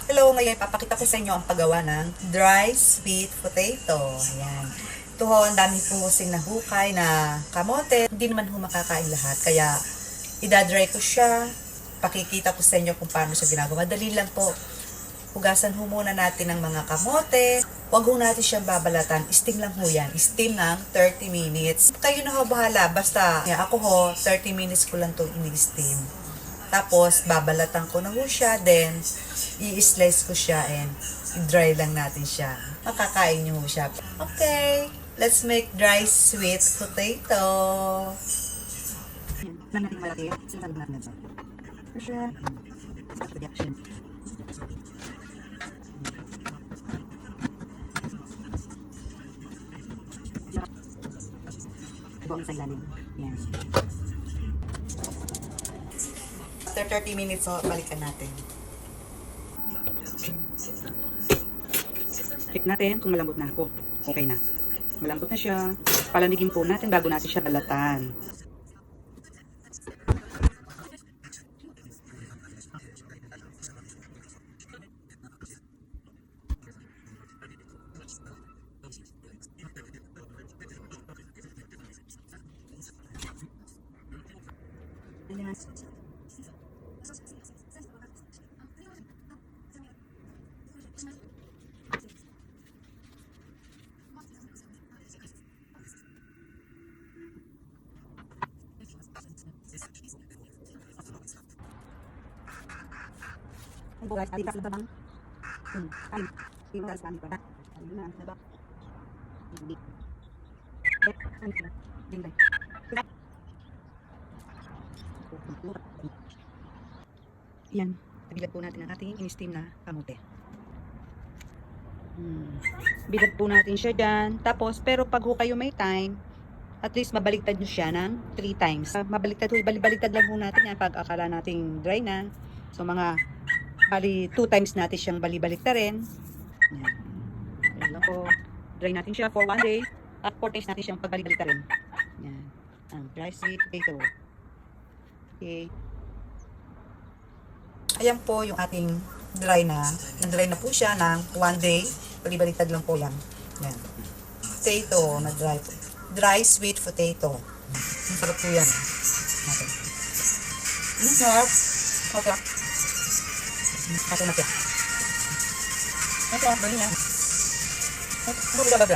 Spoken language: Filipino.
Hello, ngayon papakita ko sa inyo ang paggawa ng dry sweet potato. Ayan. Ito ho, ang dami po kasing nahukay na kamote. Hindi naman ho makakain lahat. Kaya, idadry ko siya. Pakikita ko sa inyo kung paano siya ginagawa. Dali lang po. Hugasan ho muna natin ng mga kamote. Huwag ho natin siyang babalatan. Steam lang ho yan. Steam ng 30 minutes. Kayo na ho bahala. Basta, ako ho, 30 minutes ko lang itong ini-steam. Tapos, babalatan ko na ho siya. Then, i-slice ko siya and i-dry lang natin siya. Makakain nyo ho siya. Okay, let's make dry sweet potato. Lang natin malaki. Sinasalo natin natin. Siya. Reaction. Buong sa ilalim. Yan. After 30 minutes, so, balikan natin. Check natin kung malambot na ako. Okay na. Malambot na siya. Palamigin po natin bago natin siya balatan. Guys, adidas na bang? Ay, hindi mo kami pa. Hindi na ba? Hindi. Hindi. Yan, tabilad po natin ang ating in-steam na kamote. Bilad po natin siya dyan. Tapos, pero pag ho kayo may time, at least mabaliktad nyo siya ng 3 times. Mabaliktad ho, baliktad lang ho natin yan pag akala nating dry na. So, mga bali 2 times natin siyang balibaliktarin. Ayan lang po. Dry natin siya for 1 day. At 4 times natin siyang pagbalibaliktarin. Ayan. Ang dry sweet potato. Okay. Ayan po yung ating dry na. Nag-dry na po siya ng 1 day. Balibaliktad lang po yan. Ayan. Potato na dry po. Dry sweet potato. Ang sarap po yan. Natin. Ang sarap. Okay. Kasi na siya. Ito, bali niya. Ito, bali niya.